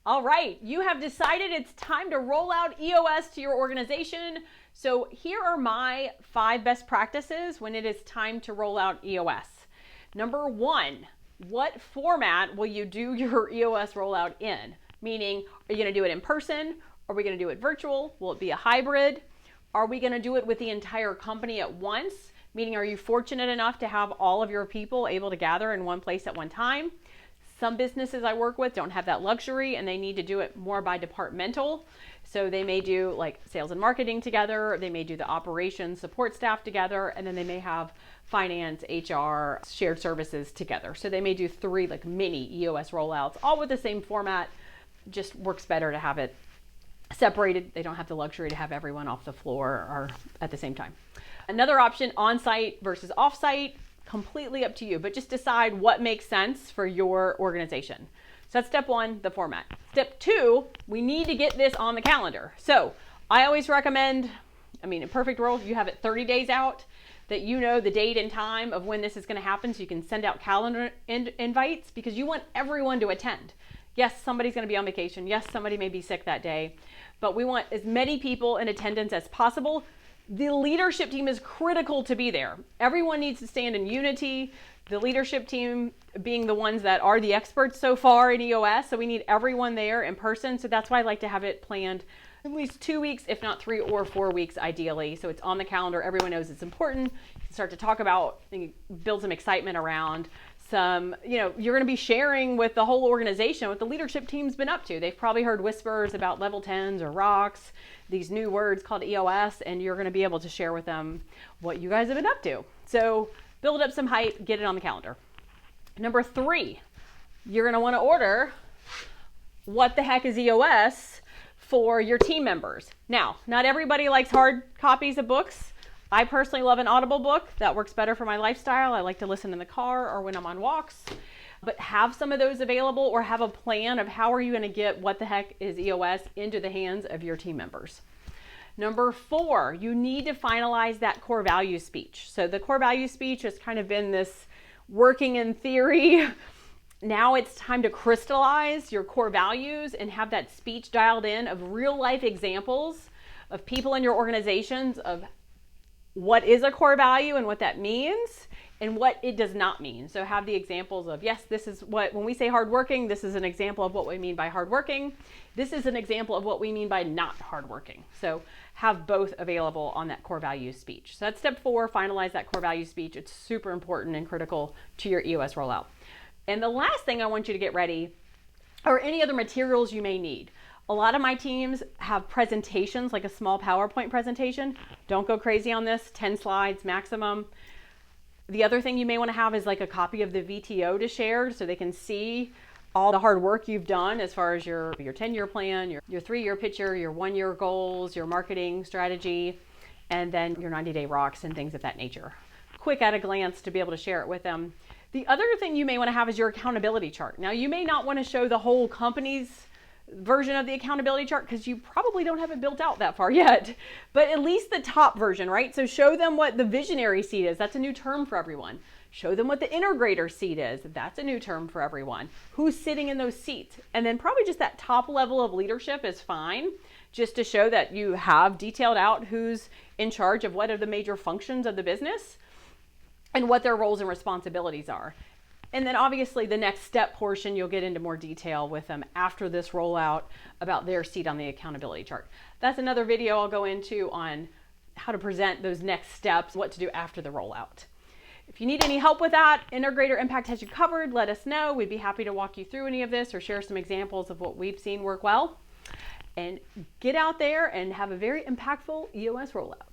All right, you have decided it's time to roll out EOS to your organization. So here are my 5 best practices when it is time to roll out EOS. Number 1, what format will you do your EOS rollout in? Meaning, are you going to do it in person? Are we going to do it virtual? Will it be a hybrid? Are we going to do it with the entire company at once? Meaning, are you fortunate enough to have all of your people able to gather in one place at one time? Some businesses I work with don't have that luxury and they need to do it more by departmental. So they may do like sales and marketing together, they may do the operations support staff together, and then they may have finance, HR, shared services together. So they may do 3 like mini EOS rollouts, all with the same format. Just works better to have it separated. They don't have the luxury to have everyone off the floor or at the same time. Another option, on-site versus off-site. Completely up to you, but just decide what makes sense for your organization. So that's step 1, the format. Step 2, we need to get this on the calendar. So I always recommend, in perfect world, you have it 30 days out, that you know the date and time of when this is going to happen so you can send out calendar invites, because you want everyone to attend. Yes, somebody's going to be on vacation. Yes, somebody may be sick that day, but we want as many people in attendance as possible. The leadership team is critical to be there. Everyone needs to stand in unity. The leadership team being the ones that are the experts so far in EOS. So we need everyone there in person. So that's why I like to have it planned at least 2 weeks, if not 3 or 4 weeks ideally. So it's on the calendar. Everyone knows it's important. You can start to talk about and build some excitement around some, you're going to be sharing with the whole organization what the leadership team's been up to. They've probably heard whispers about level 10s or rocks, these new words called EOS, and you're going to be able to share with them what you guys have been up to. So build up some hype, get it on the calendar. Number 3, you're going to want to order what the heck is EOS for your team members. Now, not everybody likes hard copies of books. I personally love an Audible book. That works better for my lifestyle. I like to listen in the car or when I'm on walks. But have some of those available, or have a plan of how are you going to get what the heck is EOS into the hands of your team members. Number 4, you need to finalize that core value speech. So the core value speech has kind of been this working in theory. Now it's time to crystallize your core values and have that speech dialed in of real life examples of people in your organizations of what is a core value and what that means and what it does not mean. So have the examples of, yes, this is what, when we say hardworking, this is an example of what we mean by hardworking. This is an example of what we mean by not hardworking. So have both available on that core value speech. So that's step 4, finalize that core value speech. It's super important and critical to your EOS rollout. And the last thing I want you to get ready are any other materials you may need. A lot of my teams have presentations, like a small PowerPoint presentation. Don't go crazy on this, 10 slides maximum. The other thing you may want to have is like a copy of the VTO to share so they can see all the hard work you've done as far as your 10-year plan, your 3-year picture, your 1-year goals, your marketing strategy, and then your 90-day rocks and things of that nature. Quick at a glance to be able to share it with them. The other thing you may want to have is your accountability chart. Now, you may not want to show the whole company's version of the accountability chart because you probably don't have it built out that far yet, but at least the top version, right? So show them what the visionary seat is. That's a new term for everyone. Show them what the integrator seat is. That's a new term for everyone. Who's sitting in those seats? And then probably just that top level of leadership is fine, just to show that you have detailed out who's in charge of what are the major functions of the business and what their roles and responsibilities are. And then obviously the next step portion, you'll get into more detail with them after this rollout about their seat on the accountability chart. That's another video I'll go into on how to present those next steps, what to do after the rollout. If you need any help with that, Integrator Impact has you covered. Let us know. We'd be happy to walk you through any of this or share some examples of what we've seen work well. And get out there and have a very impactful EOS rollout.